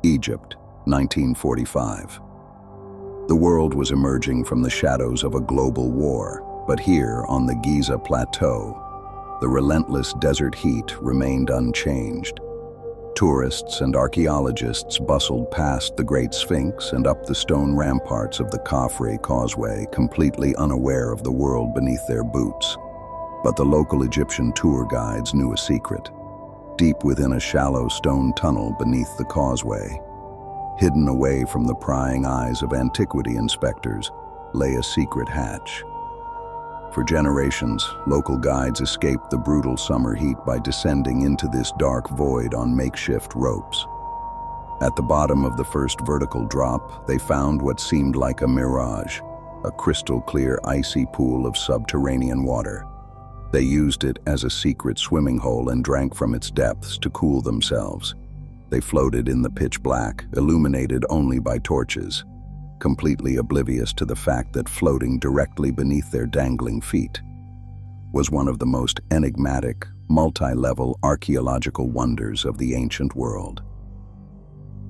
Egypt, 1945. The world was emerging from the shadows of a global war, but here on the Giza Plateau, the relentless desert heat remained unchanged. Tourists and archaeologists bustled past the Great Sphinx and up the stone ramparts of the Khafre Causeway, completely unaware of the world beneath their boots. But the local Egyptian tour guides knew a secret. Deep within a shallow stone tunnel beneath the causeway, hidden away from the prying eyes of antiquity inspectors, lay a secret hatch. For generations, local guides escaped the brutal summer heat by descending into this dark void on makeshift ropes. At the bottom of the first vertical drop, they found what seemed like a mirage, a crystal-clear icy pool of subterranean water. They used it as a secret swimming hole and drank from its depths to cool themselves. They floated in the pitch black, illuminated only by torches, completely oblivious to the fact that floating directly beneath their dangling feet was one of the most enigmatic, multi-level archaeological wonders of the ancient world.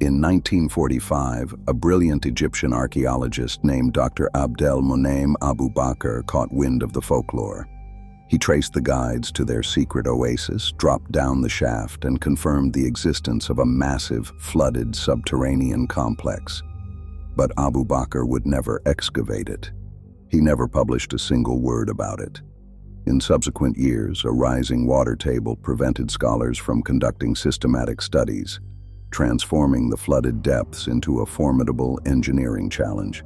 In 1945, a brilliant Egyptian archaeologist named Dr. Abdel Moneim Abu Bakr caught wind of the folklore. He traced the guides to their secret oasis, dropped down the shaft, and confirmed the existence of a massive, flooded subterranean complex. But Abu Bakr would never excavate it. He never published a single word about it. In subsequent years, a rising water table prevented scholars from conducting systematic studies, transforming the flooded depths into a formidable engineering challenge.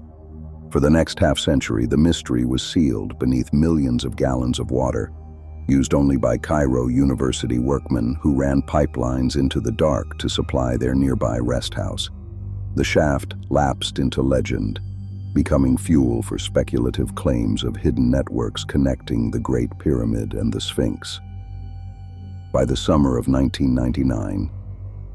For the next half-century, the mystery was sealed beneath millions of gallons of water, used only by Cairo University workmen who ran pipelines into the dark to supply their nearby rest house. The shaft lapsed into legend, becoming fuel for speculative claims of hidden networks connecting the Great Pyramid and the Sphinx. By the summer of 1999,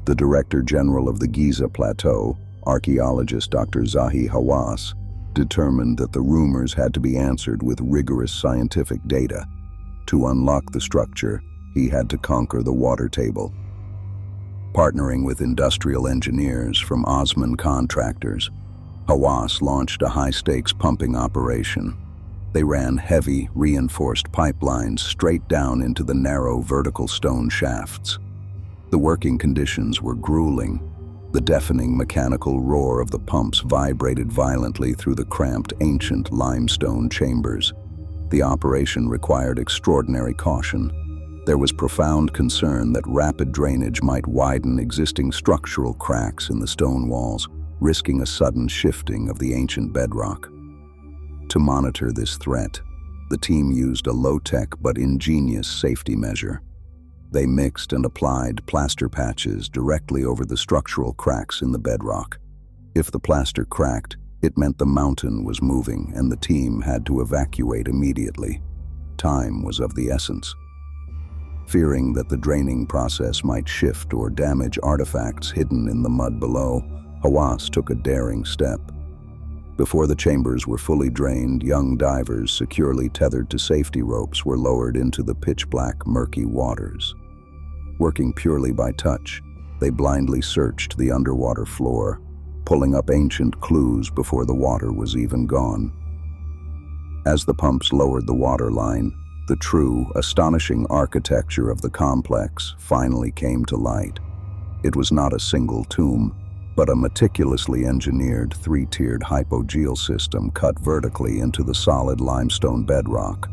the Director General of the Giza Plateau, archaeologist Dr. Zahi Hawass, determined that the rumors had to be answered with rigorous scientific data. To unlock the structure, he had to conquer the water table. Partnering with industrial engineers from Osman contractors, Hawass launched a high-stakes pumping operation. They ran heavy, reinforced pipelines straight down into the narrow vertical stone shafts. The working conditions were grueling. The deafening mechanical roar of the pumps vibrated violently through the cramped ancient limestone chambers. The operation required extraordinary caution. There was profound concern that rapid drainage might widen existing structural cracks in the stone walls, risking a sudden shifting of the ancient bedrock. To monitor this threat, the team used a low-tech but ingenious safety measure. They mixed and applied plaster patches directly over the structural cracks in the bedrock. If the plaster cracked, it meant the mountain was moving and the team had to evacuate immediately. Time was of the essence. Fearing that the draining process might shift or damage artifacts hidden in the mud below, Hawass took a daring step. Before the chambers were fully drained, young divers securely tethered to safety ropes were lowered into the pitch-black, murky waters. Working purely by touch, they blindly searched the underwater floor, pulling up ancient clues before the water was even gone. As the pumps lowered the water line, the true, astonishing architecture of the complex finally came to light. It was not a single tomb, but a meticulously engineered three-tiered hypogeel system cut vertically into the solid limestone bedrock.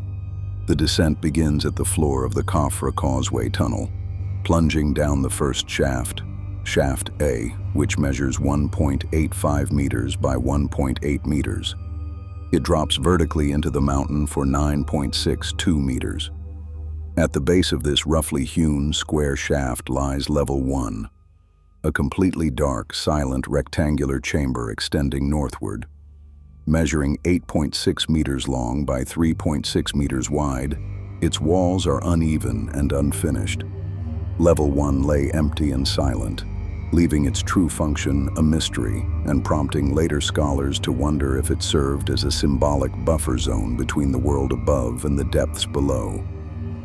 The descent begins at the floor of the Khafre Causeway tunnel, plunging down the first shaft, Shaft A, which measures 1.85 meters by 1.8 meters. It drops vertically into the mountain for 9.62 meters. At the base of this roughly hewn square shaft lies level 1, a completely dark, silent rectangular chamber extending northward. Measuring 8.6 meters long by 3.6 meters wide, its walls are uneven and unfinished. Level 1 lay empty and silent, leaving its true function a mystery and prompting later scholars to wonder if it served as a symbolic buffer zone between the world above and the depths below.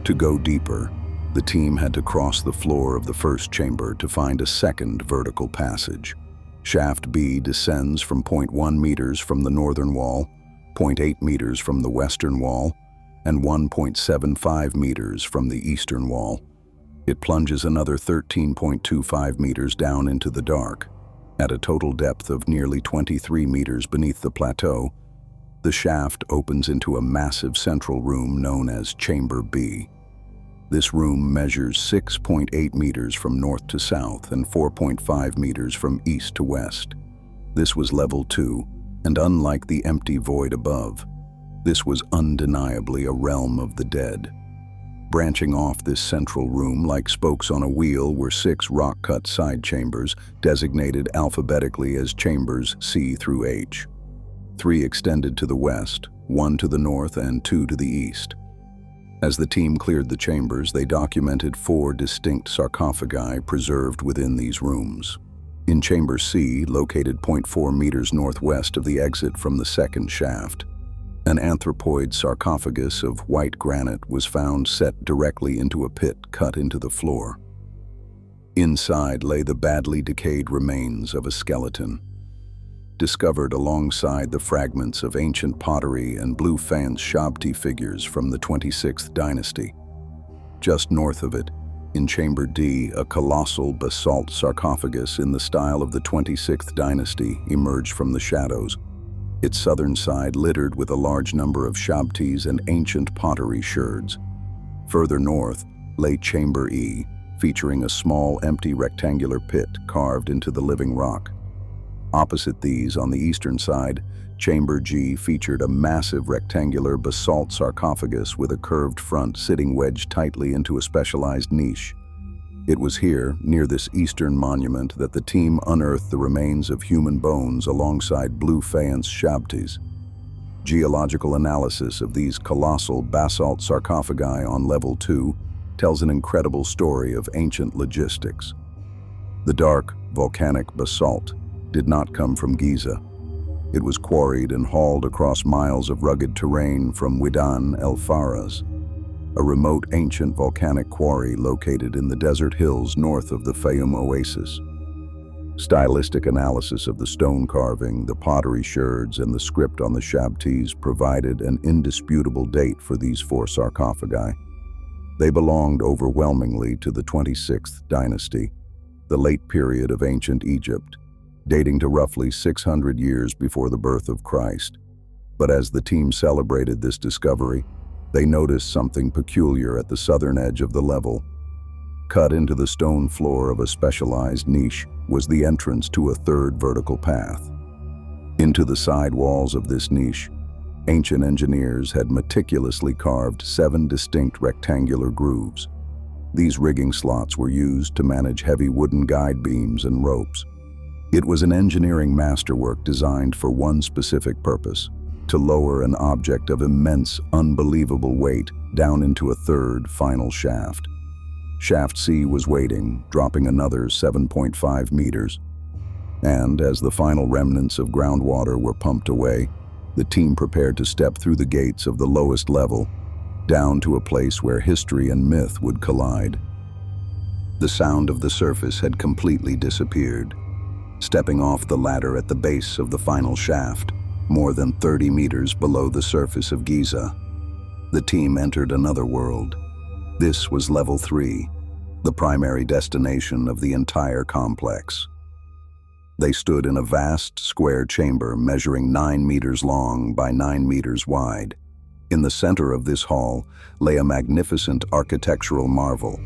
To go deeper, the team had to cross the floor of the first chamber to find a second vertical passage. Shaft B descends from 0.1 meters from the northern wall, 0.8 meters from the western wall, and 1.75 meters from the eastern wall. It plunges another 13.25 meters down into the dark. At a total depth of nearly 23 meters beneath the plateau, the shaft opens into a massive central room known as Chamber B. This room measures 6.8 meters from north to south and 4.5 meters from east to west. This was level 2, and unlike the empty void above, this was undeniably a realm of the dead. Branching off this central room like spokes on a wheel were 6 rock-cut side chambers, designated alphabetically as chambers C through H. 3 extended to the west, 1 to the north, and 2 to the east. As the team cleared the chambers, they documented 4 distinct sarcophagi preserved within these rooms. In Chamber C, located 0.4 meters northwest of the exit from the second shaft, an anthropoid sarcophagus of white granite was found set directly into a pit cut into the floor. Inside lay the badly decayed remains of a skeleton, discovered alongside the fragments of ancient pottery and blue faience Shabti figures from the 26th dynasty. Just north of it, in Chamber D, a colossal basalt sarcophagus in the style of the 26th dynasty emerged from the shadows, its southern side littered with a large number of Shabtis and ancient pottery sherds. Further north lay Chamber E, featuring a small empty rectangular pit carved into the living rock. Opposite these, on the eastern side, Chamber G featured a massive rectangular basalt sarcophagus with a curved front sitting wedged tightly into a specialized niche. It was here, near this eastern monument, that the team unearthed the remains of human bones alongside blue faience Shabtis. Geological analysis of these colossal basalt sarcophagi on level 2 tells an incredible story of ancient logistics. The dark, volcanic basalt did not come from Giza. It was quarried and hauled across miles of rugged terrain from Widan el-Faras, a remote ancient volcanic quarry located in the desert hills north of the Fayoum oasis. Stylistic analysis of the stone carving, the pottery sherds, and the script on the Shabtis provided an indisputable date for these 4 sarcophagi. They belonged overwhelmingly to the 26th dynasty, the late period of ancient Egypt, dating to roughly 600 years before the birth of Christ. But as the team celebrated this discovery, they noticed something peculiar at the southern edge of the level. Cut into the stone floor of a specialized niche was the entrance to a 3rd vertical path. Into the side walls of this niche, ancient engineers had meticulously carved 7 distinct rectangular grooves. These rigging slots were used to manage heavy wooden guide beams and ropes. It was an engineering masterwork designed for one specific purpose: to lower an object of immense, unbelievable weight down into a 3rd, final shaft. Shaft C was waiting, dropping another 7.5 meters. And as the final remnants of groundwater were pumped away, the team prepared to step through the gates of the lowest level, down to a place where history and myth would collide. The sound of the surface had completely disappeared. Stepping off the ladder at the base of the final shaft, more than 30 meters below the surface of Giza, the team entered another world. This was level 3, the primary destination of the entire complex. They stood in a vast square chamber measuring 9 meters long by 9 meters wide. In the center of this hall lay a magnificent architectural marvel,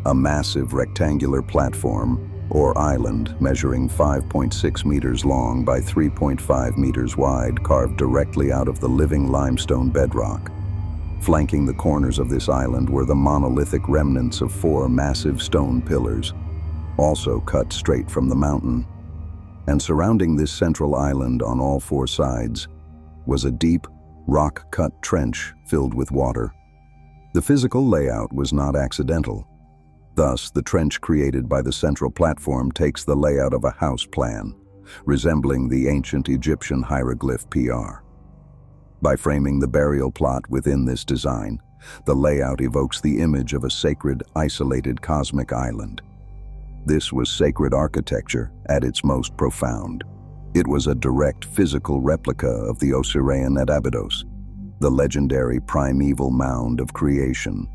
a massive rectangular platform or island measuring 5.6 meters long by 3.5 meters wide, carved directly out of the living limestone bedrock. Flanking the corners of this island were the monolithic remnants of 4 massive stone pillars, also cut straight from the mountain. And surrounding this central island on all 4 sides was a deep, rock-cut trench filled with water. The physical layout was not accidental. Thus, the trench created by the central platform takes the layout of a house plan, resembling the ancient Egyptian hieroglyph PR. By framing the burial plot within this design, the layout evokes the image of a sacred, isolated cosmic island. This was sacred architecture at its most profound. It was a direct physical replica of the Osirian at Abydos, the legendary primeval mound of creation.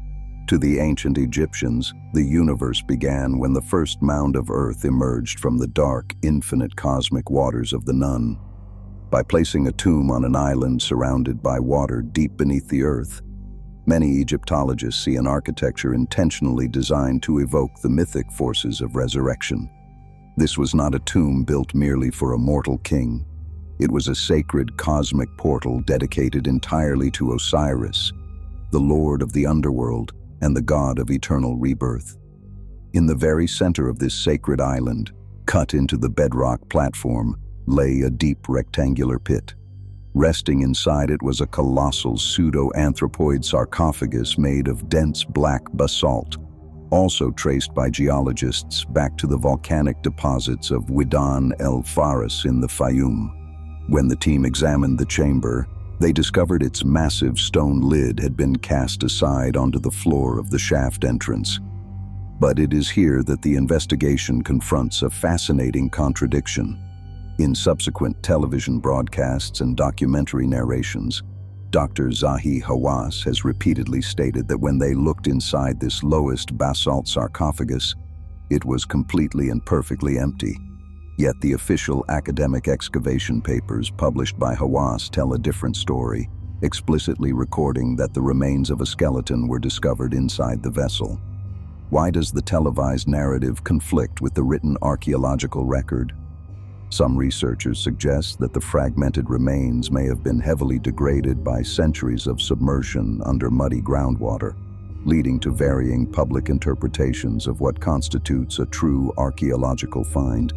To the ancient Egyptians, the universe began when the first mound of earth emerged from the dark, infinite cosmic waters of the Nun. By placing a tomb on an island surrounded by water deep beneath the earth, many Egyptologists see an architecture intentionally designed to evoke the mythic forces of resurrection. This was not a tomb built merely for a mortal king. It was a sacred cosmic portal dedicated entirely to Osiris, the lord of the underworld and the god of eternal rebirth. In the very center of this sacred island, cut into the bedrock platform, lay a deep rectangular pit. Resting inside it was a colossal pseudo-anthropoid sarcophagus made of dense black basalt, also traced by geologists back to the volcanic deposits of Widan el-Faras in the Fayum. When the team examined the chamber, they discovered its massive stone lid had been cast aside onto the floor of the shaft entrance. But it is here that the investigation confronts a fascinating contradiction. In subsequent television broadcasts and documentary narrations, Dr. Zahi Hawass has repeatedly stated that when they looked inside this lowest basalt sarcophagus, it was completely and perfectly empty. Yet the official academic excavation papers published by Hawass tell a different story, explicitly recording that the remains of a skeleton were discovered inside the vessel. Why does the televised narrative conflict with the written archaeological record? Some researchers suggest that the fragmented remains may have been heavily degraded by centuries of submersion under muddy groundwater, leading to varying public interpretations of what constitutes a true archaeological find.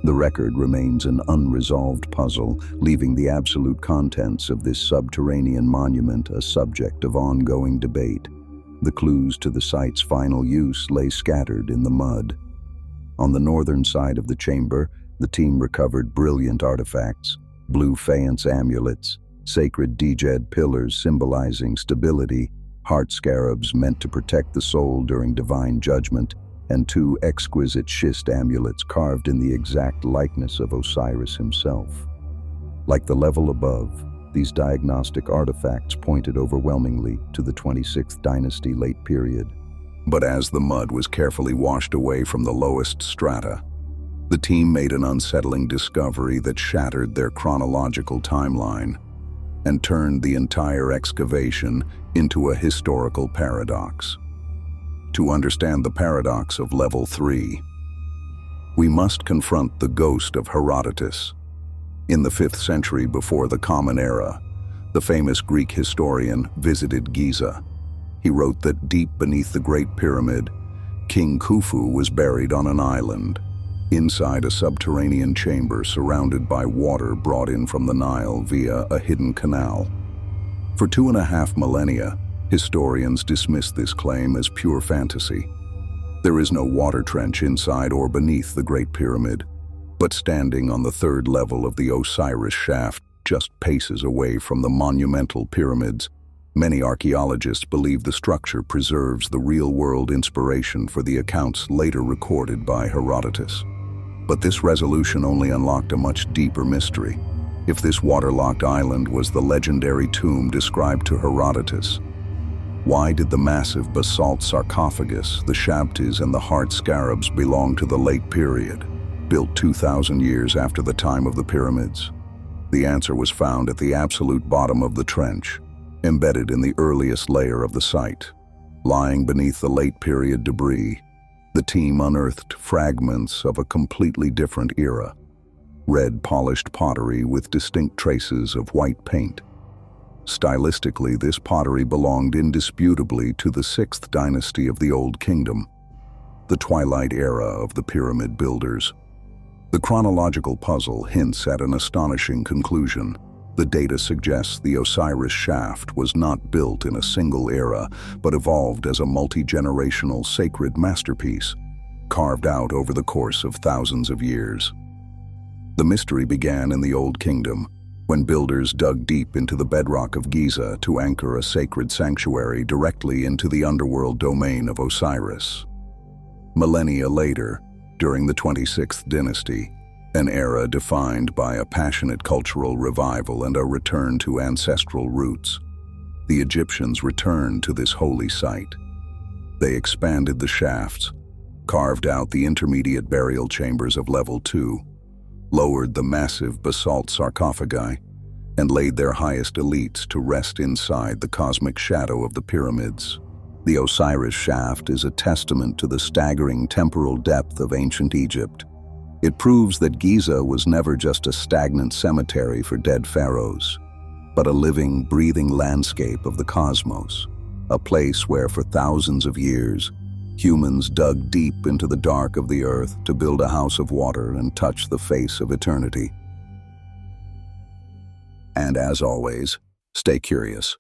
The record remains an unresolved puzzle, leaving the absolute contents of this subterranean monument a subject of ongoing debate. The clues to the site's final use lay scattered in the mud. On the northern side of the chamber, the team recovered brilliant artifacts: blue faience amulets, sacred Djed pillars symbolizing stability, heart scarabs meant to protect the soul during divine judgment, and two exquisite schist amulets carved in the exact likeness of Osiris himself. Like the level above, these diagnostic artifacts pointed overwhelmingly to the 26th dynasty late period. But as the mud was carefully washed away from the lowest strata, the team made an unsettling discovery that shattered their chronological timeline and turned the entire excavation into a historical paradox. To understand the paradox of Level 3, we must confront the ghost of Herodotus. In the 5th century before the Common Era, the famous Greek historian visited Giza. He wrote that deep beneath the Great Pyramid, King Khufu was buried on an island, inside a subterranean chamber surrounded by water brought in from the Nile via a hidden canal. For 2.5 millennia, historians dismissed this claim as pure fantasy. There is no water trench inside or beneath the Great Pyramid, but standing on the 3rd level of the Osiris Shaft, just paces away from the monumental pyramids, many archaeologists believe the structure preserves the real-world inspiration for the accounts later recorded by Herodotus. But this resolution only unlocked a much deeper mystery. If this waterlocked island was the legendary tomb described to Herodotus, why did the massive basalt sarcophagus, the shabtis, and the heart scarabs belong to the late period, built 2,000 years after the time of the pyramids? The answer was found at the absolute bottom of the trench, embedded in the earliest layer of the site. Lying beneath the late period debris, the team unearthed fragments of a completely different era: red polished pottery with distinct traces of white paint. Stylistically, this pottery belonged indisputably to the 6th dynasty of the Old Kingdom, the twilight era of the pyramid builders. The chronological puzzle hints at an astonishing conclusion. The data suggests the Osiris Shaft was not built in a single era, but evolved as a multi-generational sacred masterpiece, carved out over the course of thousands of years. The mystery began in the Old Kingdom, when builders dug deep into the bedrock of Giza to anchor a sacred sanctuary directly into the underworld domain of Osiris. Millennia later, During the 26th dynasty, an era defined by a passionate cultural revival and a return to ancestral roots, the Egyptians returned to this holy site. They expanded the shafts, carved out the intermediate burial chambers of level 2, lowered the massive basalt sarcophagi, and laid their highest elites to rest inside the cosmic shadow of the pyramids. The Osiris Shaft is a testament to the staggering temporal depth of ancient Egypt. It proves that Giza was never just a stagnant cemetery for dead pharaohs, but a living, breathing landscape of the cosmos, a place where for thousands of years, humans dug deep into the dark of the earth to build a house of water and touch the face of eternity. And as always, stay curious.